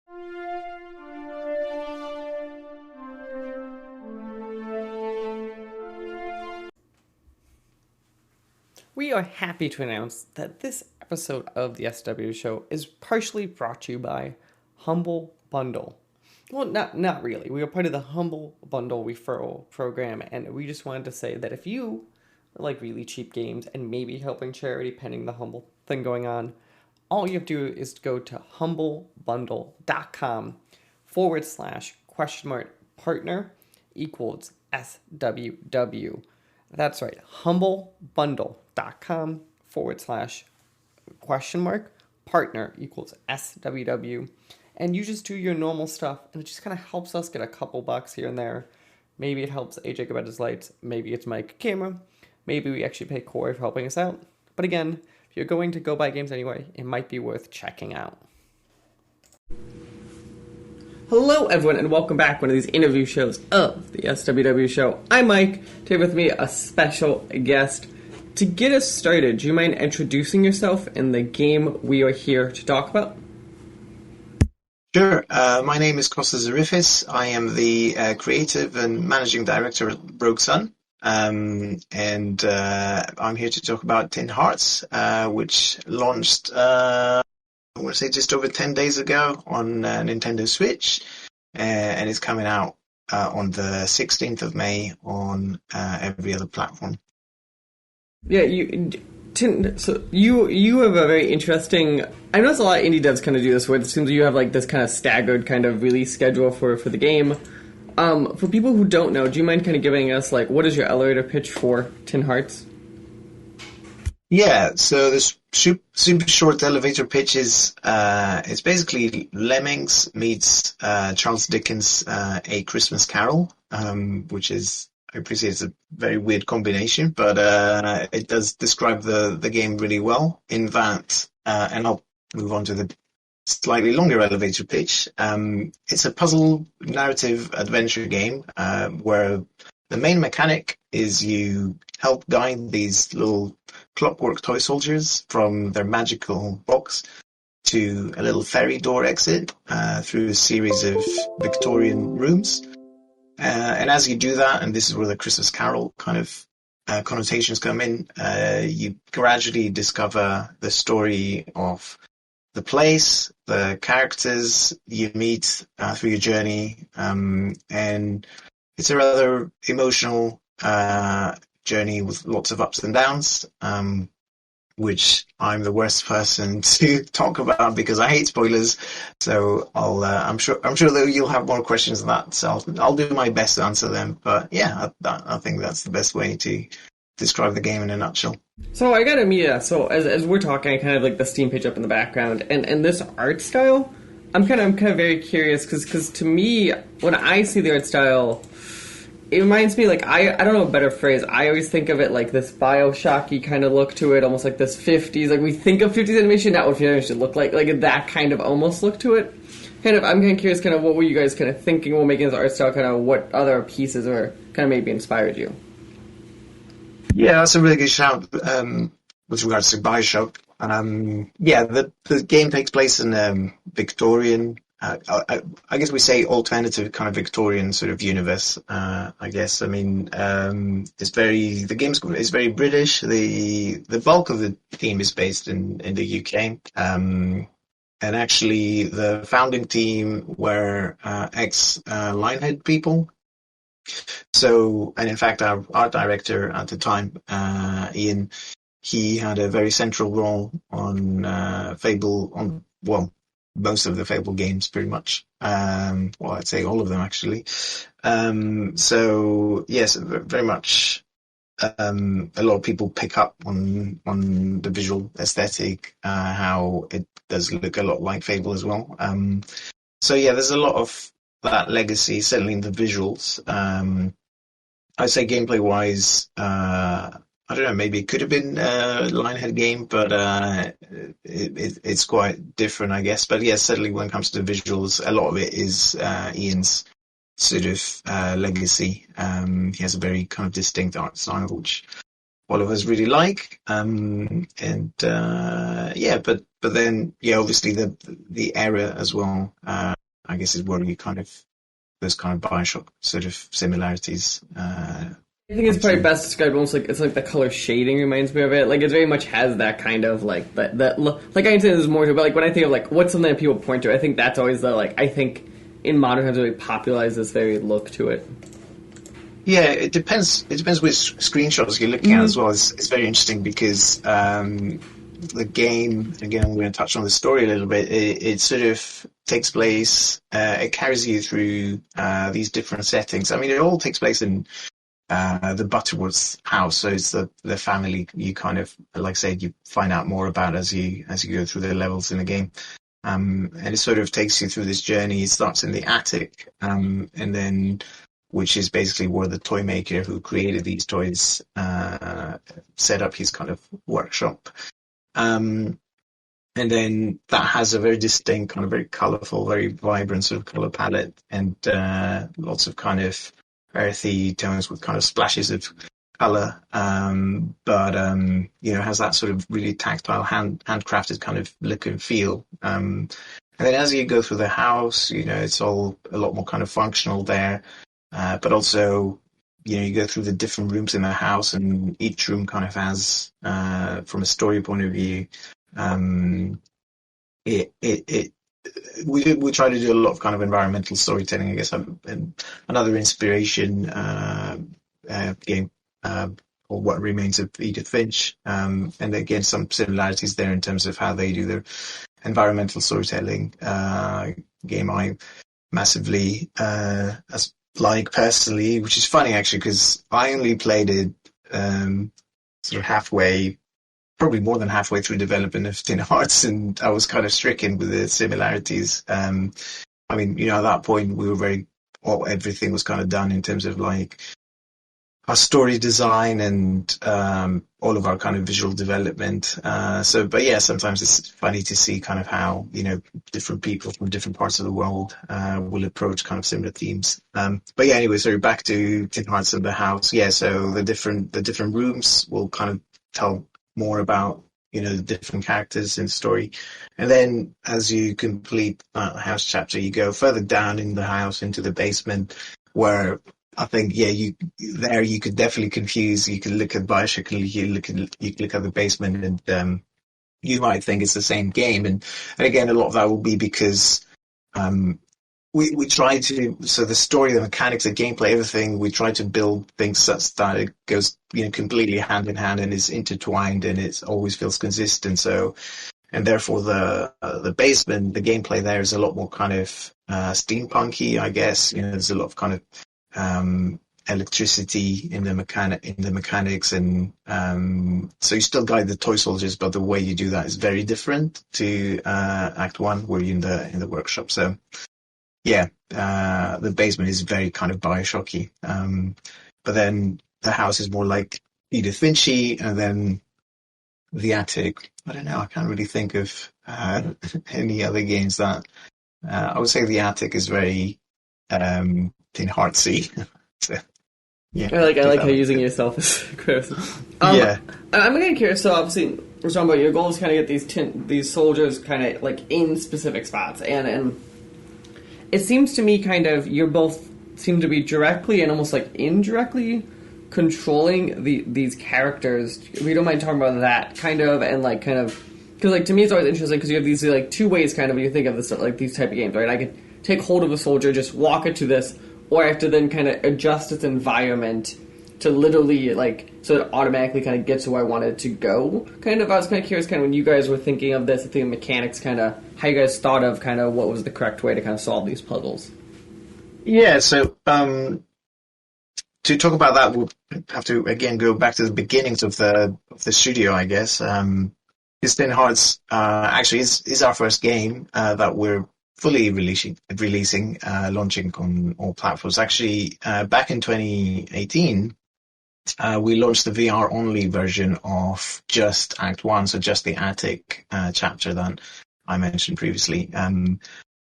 We are happy to announce that this episode of the SWW show is partially brought to you by Humble Bundle. Well, not really. We are part of the Humble Bundle referral program, and we just wanted to say that if you like really cheap games and maybe helping charity pending the Humble thing going on, all you have to do is go to humblebundle.com/partner equals SWW. That's right, humblebundle.com/partner equals SWW. And you just do your normal stuff, and it just kind of helps us get a couple bucks here and there. Maybe it helps AJ get his lights, maybe it's Mike camera, maybe we actually pay Corey for helping us out. But again, if you're going to go buy games anyway, it might be worth checking out. Hello everyone, and welcome back to one of these interview shows of the SWW show. I'm Mike, today with me a special guest. To get us started, do you mind introducing yourself and the game we are here to talk about? Sure. My name is Kostas Zarifis. I am the creative and managing director at Rogue Sun. I'm here to talk about Tin Hearts, which launched, I want to say just over 10 days ago on Nintendo Switch, and it's coming out on the 16th of May on every other platform. Yeah, you have a very interesting. I know a lot of indie devs kind of do this, where it seems you have like this kind of staggered kind of release schedule for the game. For people who don't know, do you mind kind of giving us like what is your elevator pitch for Tin Hearts? Yeah, so this super short elevator pitch is it's basically Lemmings meets Charles Dickens' A Christmas Carol, which is, I appreciate it's a very weird combination, but it does describe the game really well in that, and I'll move on to the slightly longer elevator pitch. It's a puzzle narrative adventure game where the main mechanic is you help guide these little clockwork toy soldiers from their magical box to a little ferry door exit through a series of Victorian rooms. And as you do that, and this is where the Christmas Carol kind of connotations come in, you gradually discover the story of the place, the characters you meet through your journey, and it's a rather emotional journey with lots of ups and downs, which I'm the worst person to talk about because I hate spoilers. So I'm sure that you'll have more questions than that. So I'll do my best to answer them. But yeah, I think that's the best way to describe the game in a nutshell. So I gotta admit, so as we're talking, I kind of like the Steam page up in the background, and this art style, I'm kind of very curious because to me, when I see the art style, it reminds me, like, I don't know a better phrase. I always think of it like this Bioshocky kind of look to it, almost like this 50s. Like, we think of 50s animation, not what 50s animation look like that kind of almost look to it. I'm kind of curious, kind of, what were you guys kind of thinking while making this art style, kind of what other pieces or kind of maybe inspired you? Yeah, that's a really good shout with regards to Bioshock. The game takes place in Victorian, I guess we say alternative kind of Victorian sort of universe. I guess. I mean, the game is very British. The bulk of the team is based in the UK. And actually, the founding team were ex Lionhead people. So, and in fact, our art director at the time, Ian, he had a very central role on Fable, most of the Fable games, pretty much. I'd say all of them, actually. So, yes, very much a lot of people pick up on the visual aesthetic, how it does look a lot like Fable as well. So, yeah, there's a lot of that legacy, certainly in the visuals. I'd say gameplay-wise, I don't know, maybe it could have been a Lionhead game, but it's quite different, I guess. But yeah, certainly when it comes to the visuals, a lot of it is Ian's sort of legacy. He has a very kind of distinct art style, which all of us really like. And yeah, but then yeah, obviously the era as well. I guess is where you kind of those kind of Bioshock sort of similarities I think it's come probably through. best described almost like it's like the color shading reminds me of it. Like it very much has that kind of like that like I can say there's more to it, but like when I think of like what's something that people point to, I think that's always the like I think in modern times really popularized this very look to it. Yeah, it depends. It depends which screenshots you're looking at as well. It's very interesting because the game, again, I'm going to touch on the story a little bit. It sort of takes place. It carries you through these different settings. I mean, it all takes place in the Butterworth's house. So it's the family you kind of, like I said, you find out more about as you go through the levels in the game. And it sort of takes you through this journey. It starts in the attic, and then which is basically where the toy maker who created these toys set up his kind of workshop. Um, and then that has a very distinct, kind of very colorful, very vibrant sort of color palette, and lots of kind of earthy tones with kind of splashes of color. But you know, has that sort of really tactile, handcrafted kind of look and feel. And then as you go through the house, you know, it's all a lot more kind of functional there. But also, you know, you go through the different rooms in the house, and each room kind of has, from a story point of view, um, it we try to do a lot of kind of environmental storytelling, I guess. And another inspiration game or What Remains of Edith Finch, and again some similarities there in terms of how they do their environmental storytelling. Game I massively as like personally, which is funny actually because I only played it sort of halfway, probably more than halfway through development of Tin Hearts, and I was kind of stricken with the similarities. I mean, you know, at that point we were very, well, everything was kind of done in terms of like our story design and all of our kind of visual development. But yeah, sometimes it's funny to see kind of how, you know, different people from different parts of the world will approach kind of similar themes. But yeah, anyway, so back to Tin Hearts and the house. Yeah, so the different rooms will kind of tell more about, you know, the different characters in the story. And then as you complete that house chapter, you go further down in the house into the basement where I think, yeah, you could definitely confuse. You could look at Bioshock and you could look at the basement, and you might think it's the same game. And again, a lot of that will be because um, we try to, so the story, the mechanics, the gameplay, everything, we try to build things such that it goes, you know, completely hand in hand and is intertwined, and it always feels consistent. So, and therefore the basement, the gameplay there is a lot more kind of steampunky, I guess. You know, there's a lot of kind of electricity in the mechanics, and so you still guide the toy soldiers, but the way you do that is very different to Act One, where you're in the workshop. So yeah, the basement is very kind of Bioshocky, but then the house is more like Edith Finch-y, and then the attic. I don't know. I can't really think of any other games that. I would say the attic is very Tin Heartsy. So, yeah, I if like that how you're makes using sense. yourself as criticism. Yeah, I'm kind of curious. So obviously, we're talking about your goal is kind of get these soldiers kind of like in specific spots, and it seems to me kind of you're both seem to be directly and almost like indirectly controlling these characters. If you don't mind talking about that kind of and like kind of because like to me it's always interesting because you have these like two ways kind of when you think of this like these type of games, right? I could take hold of a soldier, just walk it to this, or I have to then kind of adjust its environment to literally like so it automatically kind of gets to where I wanted it to go. Kind of, I was kind of curious, kind of when you guys were thinking of this, I think mechanics, kind of how you guys thought of kind of what was the correct way to kind of solve these puzzles. yeah. So to talk about that, we'll have to again go back to the beginnings of the studio, I guess. Tin Hearts actually is our first game that we're fully releasing, launching on all platforms. Actually, back in 2018, we launched the VR only version of just Act One, so just the attic chapter that I mentioned previously.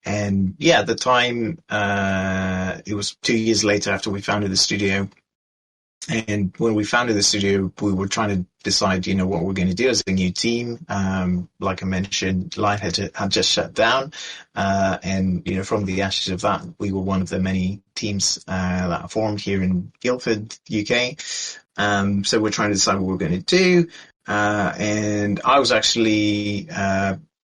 And yeah, at the time, it was 2 years later after we founded the studio. And when we founded the studio, we were trying to decide, what we're going to do as a new team. Like I mentioned, had just shut down. And, from the ashes of that, we were one of the many teams that formed here in Guildford, UK. So we're trying to decide what we're going to do. And I was actually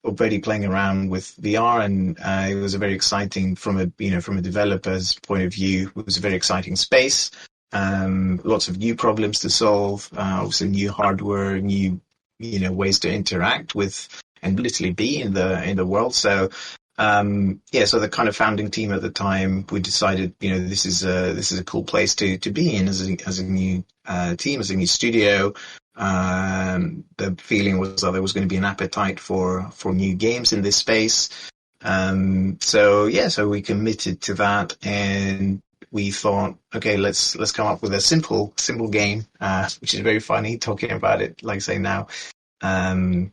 already playing around with VR, and it was a very exciting from a developer's point of view. It was a very exciting space. Lots of new problems to solve, obviously new hardware, new ways to interact with and literally be in the world. So so the kind of founding team at the time, we decided this is a cool place to be in as a new team, as a new studio. The feeling was that there was going to be an appetite for new games in this space. So we committed to that, and we thought, okay, let's come up with a simple game, which is very funny talking about it, like I say now. Every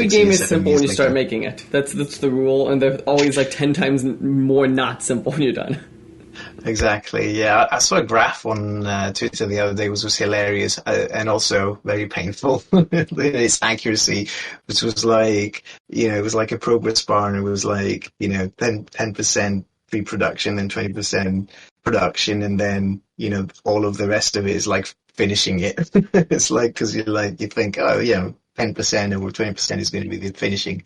game is simple when you start making it. That's the rule, and they're always like 10 times more not simple when you're done. Exactly. Yeah, I saw a graph on Twitter the other day, which was hilarious and also very painful in its accuracy, which was like, it was like a progress bar, and it was like, 10% pre-production, then 20% production, and then, all of the rest of it is like finishing it. It's like, because you think, oh, yeah, 10% or 20% is going to be the finishing.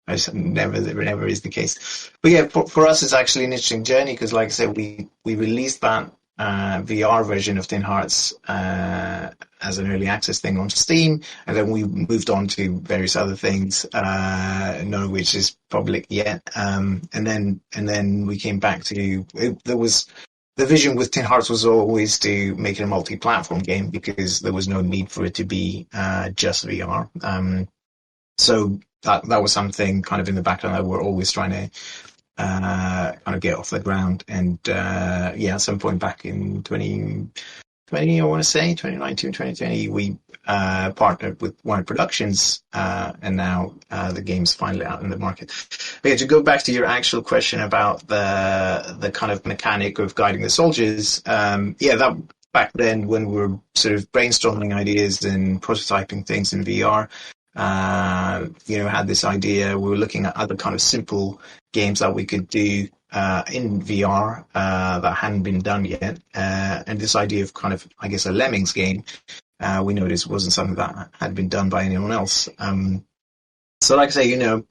It never is the case. But yeah, for us, it's actually an interesting journey because, like I said, we released that VR version of Tin Hearts as an early access thing on Steam, and then we moved on to various other things, none of which is public yet. And then we came back to there was. The vision with Tin Hearts was always to make it a multi-platform game because there was no need for it to be just VR. So that was something kind of in the background that we're always trying to kind of get off the ground. And at some point back in 2020, I want to say 2019, 2020, we partnered with Warner Productions, and now the game's finally out in the market. But yeah, to go back to your actual question about the kind of mechanic of guiding the soldiers, that back then when we were sort of brainstorming ideas and prototyping things in VR, had this idea. We were looking at other kind of simple games that we could do in VR that hadn't been done yet, and this idea of kind of, I guess, a Lemmings game, we noticed wasn't something that had been done by anyone else. So, like I say,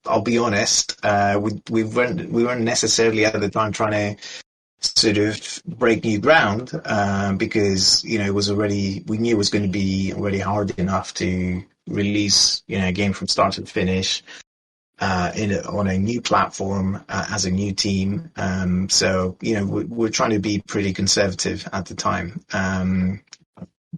I'll be honest, we weren't necessarily at the time trying to sort of break new ground, because it was already, we knew it was going to be already hard enough to release a game from start to finish on a new platform as a new team. So we're trying to be pretty conservative at the time.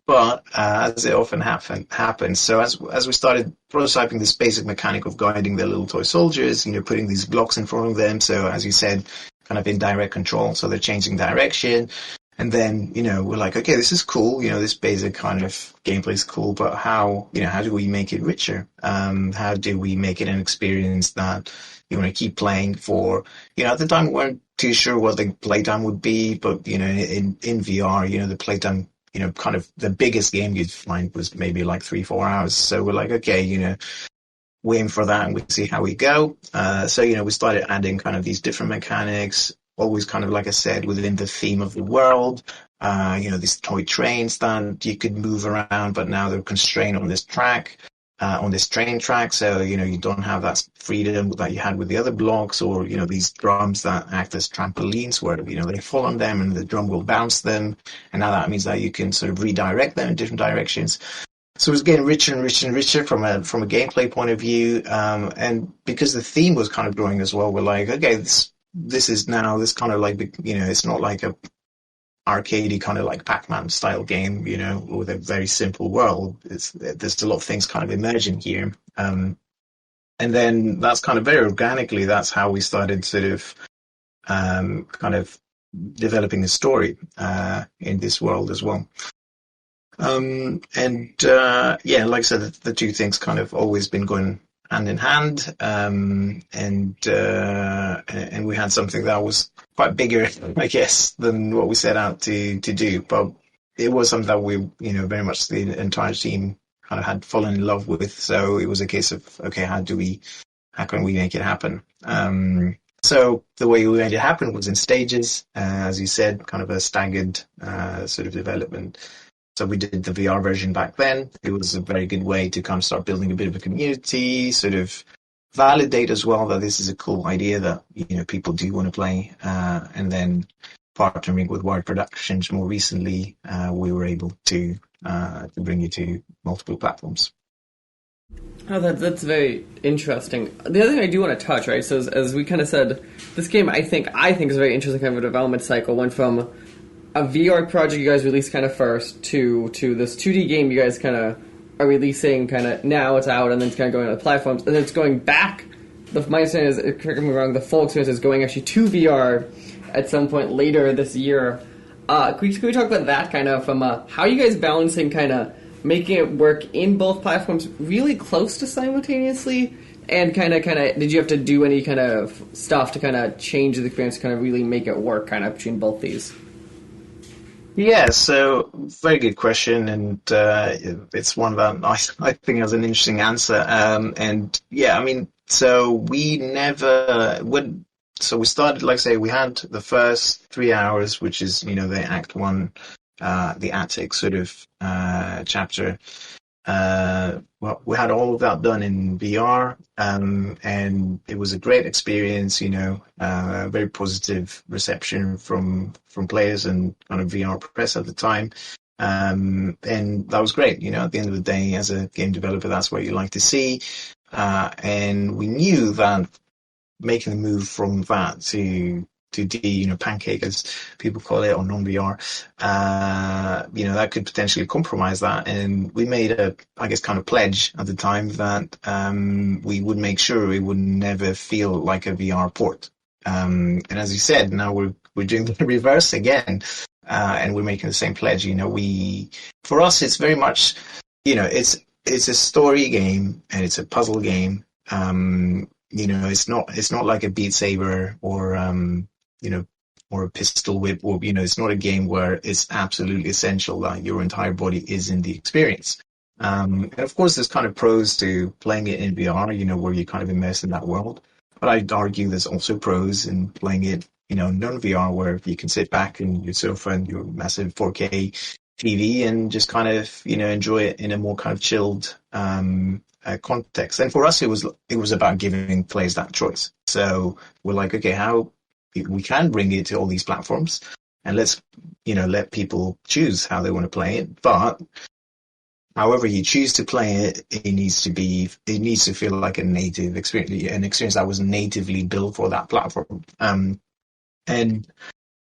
But as it often happens, so as we started prototyping this basic mechanic of guiding the little toy soldiers, putting these blocks in front of them, so as you said, kind of in direct control, so they're changing direction. And then, we're like, okay, this is cool, this basic kind of gameplay is cool, but how do we make it richer? How do we make it an experience that you want to keep playing for, at the time we weren't too sure what the playtime would be, but, in VR, the playtime, kind of the biggest game you'd find was maybe like 3-4 hours. So we're like, okay, we aim for that and we see how we go. So, we started adding kind of these different mechanics, always kind of, like I said, within the theme of the world. These toy trains that you could move around, but now they're constrained on this track, on this train track. So, you don't have that freedom that you had with the other blocks, or, these drums that act as trampolines where, they fall on them and the drum will bounce them. And now that means that you can sort of redirect them in different directions. So it was getting richer and richer and richer from a gameplay point of view. And because the theme was kind of growing as well, we're like, okay, this is now this kind of like, it's not like a arcadey kind of like Pac-Man style game, with a very simple world. There's a lot of things kind of emerging here. And then that's kind of very organically, that's how we started sort of kind of developing a story in this world as well. Like I said, the two things kind of always been going hand in hand, and we had something that was quite bigger, I guess, than what we set out to do. But it was something that we, very much the entire team kind of had fallen in love with. So it was a case of, okay, how can we make it happen? So the way we made it happen was in stages, as you said, kind of a staggered sort of development. So we did the VR version back then. It was a very good way to kind of start building a bit of a community, sort of validate as well that this is a cool idea that people do want to play, and then partnering with Wired Productions more recently, we were able to bring it to multiple platforms. Oh, that's very interesting. The other thing I do want to touch, right? So as we kind of said, this game I think is a very interesting kind of a development cycle. Went from a VR project you guys released kind of first to this 2D game you guys kind of are releasing kind of now it's out, and then it's kind of going on the platforms, and then it's going back. My understanding is, correct me if I'm wrong, the full experience is going actually to VR at some point later this year. Could we talk about that kind of from how are you guys balancing kind of making it work in both platforms really close to simultaneously, and kind of did you have to do any kind of stuff to kind of change the experience to kind of really make it work kind of between both these? Yeah, so very good question, and it's one that I think has an interesting answer. And yeah, I mean, so we never would. So we started, like I say, we had the first 3 hours, which is the Act One, the attic sort of chapter. Well, we had all of that done in VR, and it was a great experience. Very positive reception from players and kind of VR press at the time, and that was great. At the end of the day, as a game developer, that's what you like to see, and we knew that making the move from that to D, pancake as people call it, or non-VR, that could potentially compromise that. And we made a, I guess, kind of pledge at the time that we would make sure it would never feel like a VR port. And as you said, now we're doing the reverse again, and we're making the same pledge. For us, it's very much, it's a story game and it's a puzzle game. It's not like a Beat Saber or or a pistol whip, or it's not a game where it's absolutely essential that your entire body is in the experience. And of course, there's kind of pros to playing it in VR, where you're kind of immersed in that world. But I'd argue there's also pros in playing it, non-VR, where you can sit back in your sofa and your massive 4K TV and just kind of, enjoy it in a more kind of chilled context. And for us, it was about giving players that choice. So we're like, okay, how we can bring it to all these platforms, and let's let people choose how they want to play it. But however you choose to play it, it needs to feel like a native experience, an experience that was natively built for that platform. And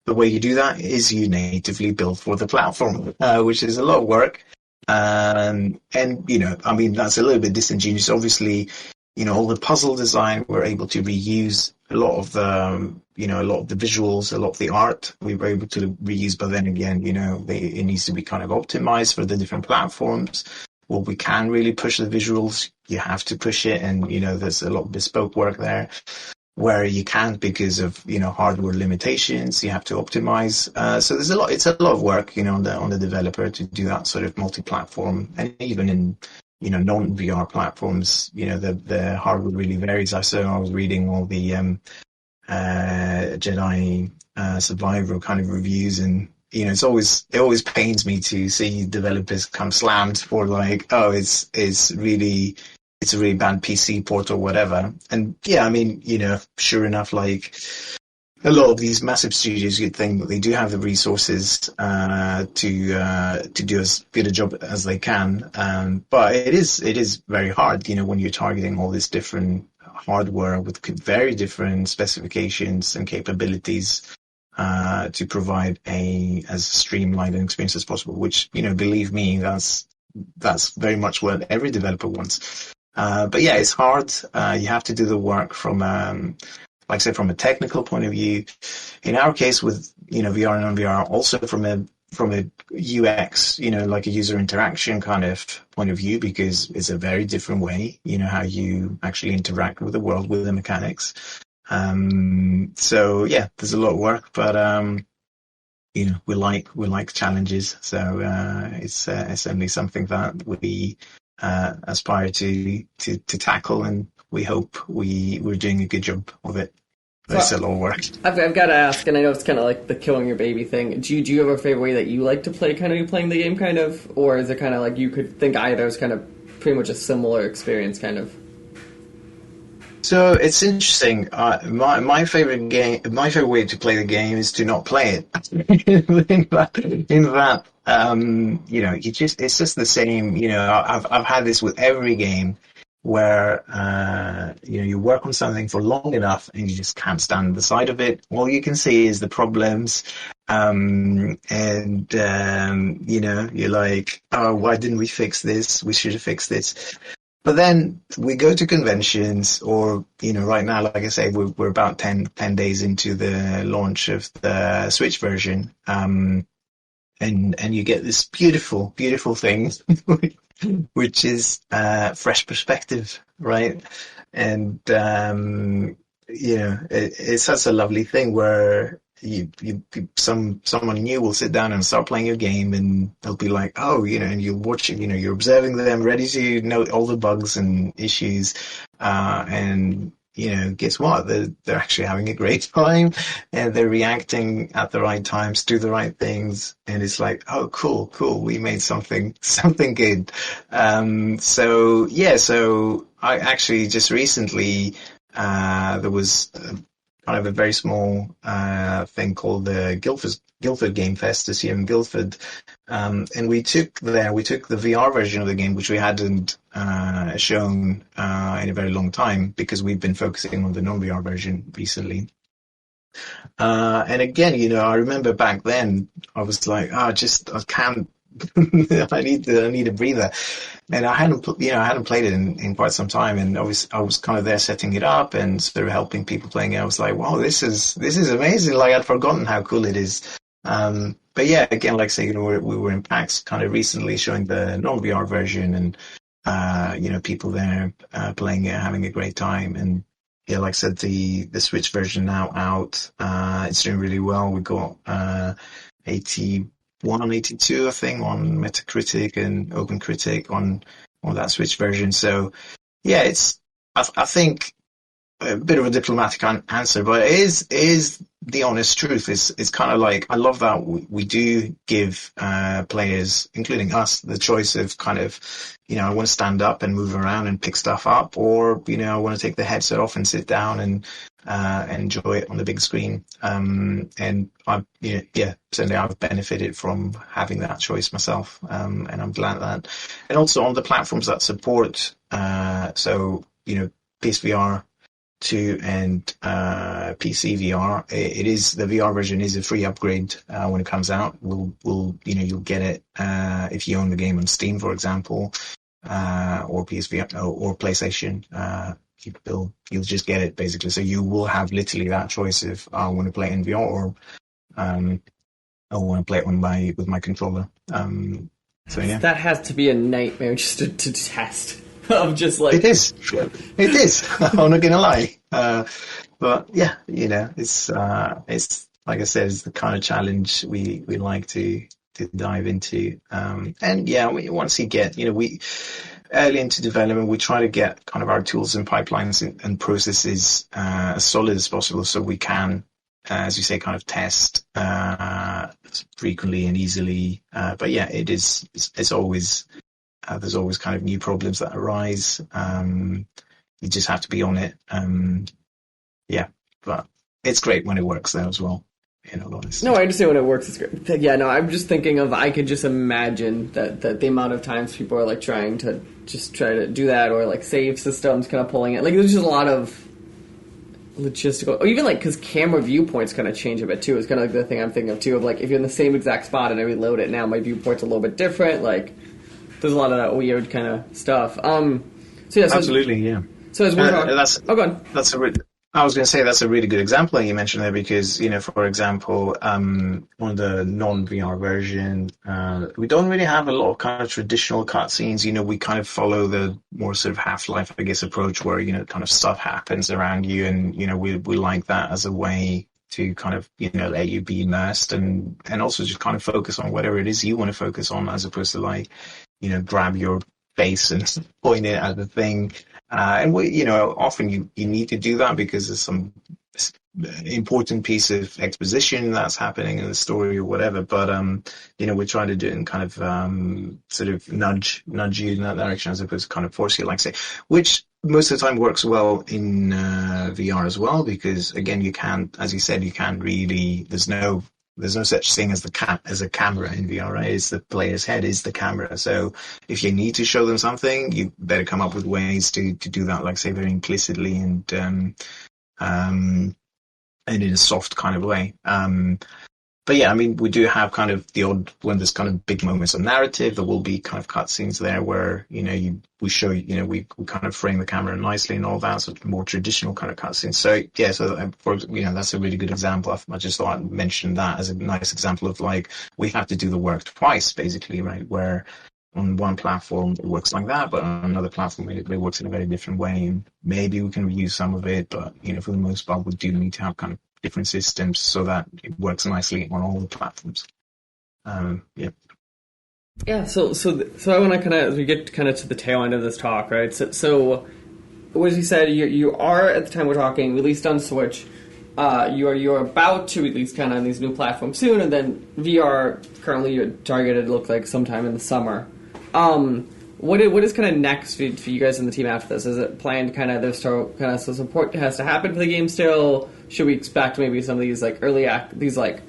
the way you do that is you natively build for the platform, which is a lot of work. And that's a little bit disingenuous. Obviously, all the puzzle design, we're able to reuse a lot of the, visuals, a lot of the art we were able to reuse. But then again, it needs to be kind of optimized for the different platforms. Well, we can really push the visuals. You have to push it. And, there's a lot of bespoke work there where you can't because of, hardware limitations. You have to optimize. So it's a lot of work, on the developer to do that sort of multi-platform. And even in, non-VR platforms, the hardware really varies. I was reading all the Jedi Survivor kind of reviews, and it always pains me to see developers come slammed for like, oh, it's a really bad PC port or whatever. And yeah, sure enough, like a lot of these massive studios, you'd think that they do have the resources to do as good a job as they can. But it is very hard, when you're targeting all this different hardware with very different specifications and capabilities to provide as streamlined an experience as possible. Which, believe me, that's very much what every developer wants. But yeah, it's hard. You have to do the work from like I said, from a technical point of view. In our case with, VR and non-VR, also from a UX, like a user interaction kind of point of view, because it's a very different way, how you actually interact with the world, with the mechanics. So yeah, there's a lot of work, but we like challenges. So it's certainly something that we aspire to tackle, and we hope we're doing a good job of it. But it's So still all work. I've got to ask, and I know it's kind of like the killing your baby thing. Do you have a favorite way that you like to play, kind of playing the game, kind of, or is it kind of like you could think either is kind of pretty much a similar experience, kind of? So it's interesting. My favorite game, my favorite way to play the game is to not play it. It's just the same. I've had this with every game where you work on something for long enough and you just can't stand the sight of it. All you can see is the problems, you're like, oh, why didn't we fix this? We should have fixed this. But then we go to conventions, or right now, like I say, we're about 10 days into the launch of the Switch version, and you get this beautiful, beautiful thing, which is fresh perspective, right? And it's such a lovely thing where someone new will sit down and start playing your game, and they'll be like, oh, and you'll watch it, you're observing them, ready to note all the bugs and issues, and guess what? They're actually having a great time, and they're reacting at the right times to the right things, and it's like, oh, cool, cool, we made something good. So yeah, so I actually just recently there was kind of a very small thing called the Guildford Game Fest this year in Guildford, and we took the VR version of the game, which we hadn't shown in a very long time because we've been focusing on the non-VR version recently. And again, I remember back then I was like, oh, I can't. I need a breather, and I hadn't played it in quite some time, and I was kind of there setting it up and sort of helping people playing it. I was like, wow, this is amazing! Like, I'd forgotten how cool it is. But yeah, again, like I say, we were in PAX kind of recently showing the non-VR version, and people there playing it, having a great time, and yeah, like I said, the Switch version now out. It's doing really well. We got 81 on 82, I think, on Metacritic and OpenCritic on that Switch version. So yeah, I think a bit of a diplomatic answer, but it is the honest truth. It's kind of like, I love that we do give players, including us, the choice of kind of, I want to stand up and move around and pick stuff up, or I want to take the headset off and sit down and enjoy it on the big screen. And certainly I've benefited from having that choice myself, and I'm glad that. And also on the platforms that support, PSVR 2 and PC VR. It is, the VR version is a free upgrade when it comes out. You'll get it if you own the game on Steam, for example, or PSVR or PlayStation. You'll just get it basically. So you will have literally that choice if I want to play it in VR, or I want to play it with my controller. So yeah, That has to be a nightmare just to test. Of just like it is. It is. I'm not gonna lie. But yeah, it's like I said, it's the kind of challenge we like to dive into. And yeah, once you get, we early into development, we try to get kind of our tools and pipelines and processes as solid as possible, so we can, as you say, kind of test frequently and easily. But yeah, it's always. There's always kind of new problems that arise. You just have to be on it. Yeah, but it's great when it works though as well. Honestly. No, I understand when it works. It's great. Yeah, no, I'm just thinking of. I could just imagine that the amount of times people are like trying to do that, or like save systems kind of pulling it. Like, there's just a lot of logistical, or even like, because camera viewpoints kind of change a bit too. It's kind of like the thing I'm thinking of too. Of like, if you're in the same exact spot and I reload it now, my viewport's a little bit different. Like, there's a lot of that weird kind of stuff. Absolutely, yeah. So as we're talking, go on. I was going to say that's a really good example that you mentioned there, because for example, on the non-VR version, we don't really have a lot of kind of traditional cutscenes. We kind of follow the more sort of Half-Life, I guess, approach where kind of stuff happens around you, and we like that as a way to kind of, let you be immersed and also just kind of focus on whatever it is you want to focus on, as opposed to like, grab your face and point it at the thing. And often you need to do that because there's some important piece of exposition that's happening in the story or whatever. But we're trying to do it and kind of sort of nudge you in that direction, as opposed to kind of force you, like say, which most of the time works well in VR as well, because again, you can't, as you said, you can't really. There's no such thing as as a camera in VR, right? It's the player's head is the camera. So if you need to show them something, you better come up with ways to do that, like say, very implicitly and in a soft kind of way. But yeah, I mean, we do have kind of the odd, when there's kind of big moments of narrative, there will be kind of cutscenes there where, we show, we kind of frame the camera nicely and all that, so more traditional kind of cutscenes. So yeah, that's a really good example. I just thought I'd mention that as a nice example of like, we have to do the work twice, basically, right? Where on one platform it works like that, but on another platform it works in a very different way. And maybe we can reuse some of it, but for the most part, we do need to have kind of different systems so that it works nicely on all the platforms. Yeah. Yeah. So I want to kind of, as we get kind of to the tail end of this talk, right? So as you said, you are, at the time we're talking, released on Switch. You're about to release kind of on these new platforms soon, and then VR currently you're targeted to look like sometime in the summer. What is kind of next for you guys in the team after this? Is it planned kind of some support has to happen for the game still? Should we expect maybe some of these like these like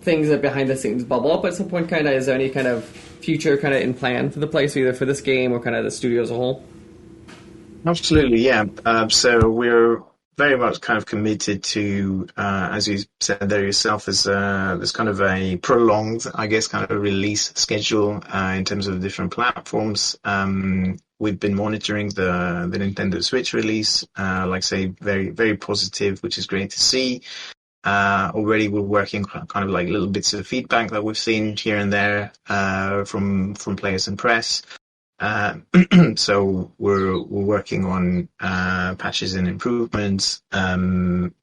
things that behind the scenes bubble up at some point? Kind of, is there any kind of future kind of in plan for the place, either for this game or kind of the studio as a whole? Absolutely, yeah. So we're very much kind of committed to, as you said there yourself, there's kind of a prolonged, I guess, kind of a release schedule in terms of the different platforms. We've been monitoring the Nintendo Switch release, like say, very, very positive, which is great to see. Already we're working kind of like little bits of feedback that we've seen here and there from players and press. So we're working on patches and improvements and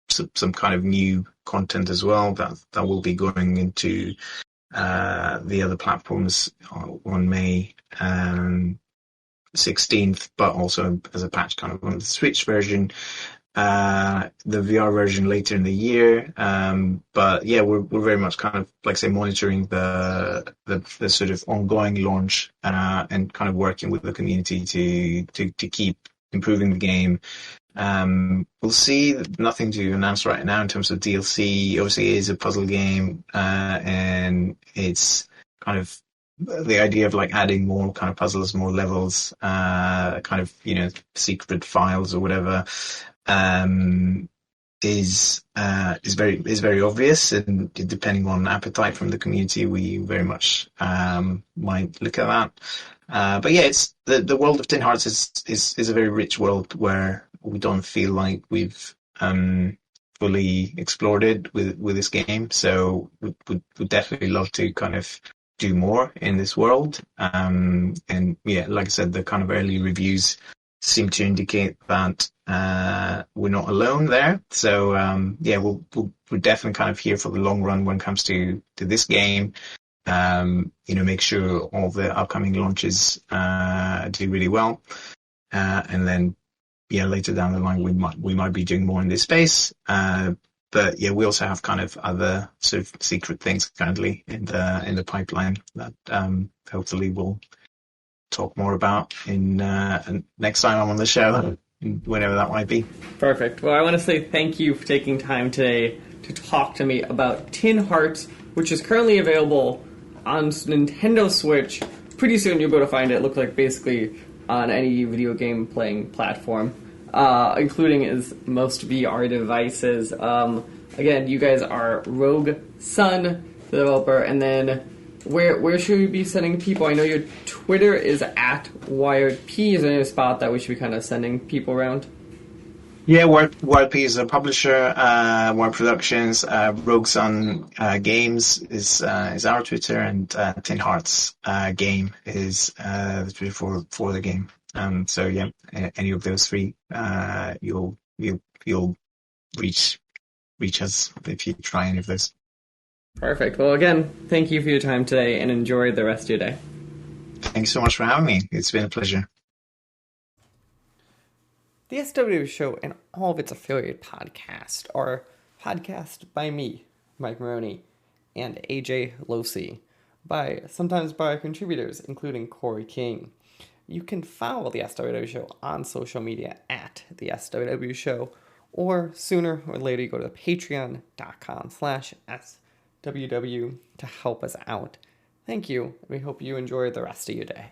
some kind of new content as well that will be going into the other platforms on May 16th, but also as a patch kind of on the Switch version. The VR version later in the year. But yeah, we're very much kind of, like say, monitoring the sort of ongoing launch, and kind of working with the community to keep improving the game. We'll see. Nothing to announce right now in terms of DLC. Obviously, it is a puzzle game, and it's kind of the idea of like adding more kind of puzzles, more levels, kind of, secret files or whatever. Is very obvious, and depending on appetite from the community, we very much might look at that. But yeah, it's the world of Tin Hearts is a very rich world where we don't feel like we've fully explored it with this game. So we'd definitely love to kind of do more in this world. And yeah, like I said, the kind of early reviews seem to indicate that we're not alone there. So yeah, we're definitely kind of here for the long run when it comes to this game. Make sure all the upcoming launches do really well, and then yeah, later down the line we might be doing more in this space. But yeah, we also have kind of other sort of secret things currently in the pipeline that hopefully we'll talk more about in next time I'm on the show, whenever that might be. Perfect. Well, I want to say thank you for taking time today to talk to me about Tin Hearts, which is currently available on Nintendo Switch. Pretty soon you'll be able to find it. It looks like basically on any video game playing platform, including its most VR devices. Again, you guys are Rogue Sun, the developer, and then where should we be sending people? I know your Twitter is @WiredP. Is there any spot that we should be kind of sending people around? Yeah, WiredP is a publisher. Wired Productions, Rogue Sun Games is our Twitter, and Tin Hearts Game is the Twitter for the game. So yeah, any of those three, you'll reach reach us if you try any of those. Perfect. Well, again, thank you for your time today and enjoy the rest of your day. Thank you so much for having me. It's been a pleasure. The SWW Show and all of its affiliate podcasts are podcast by me, Mike Maroney, and AJ Losi, sometimes by our contributors, including Corey King. You can follow the SWW Show on social media at the SWW Show, or sooner or later you go to patreon.com/SWW to help us out. Thank you, and we hope you enjoy the rest of your day.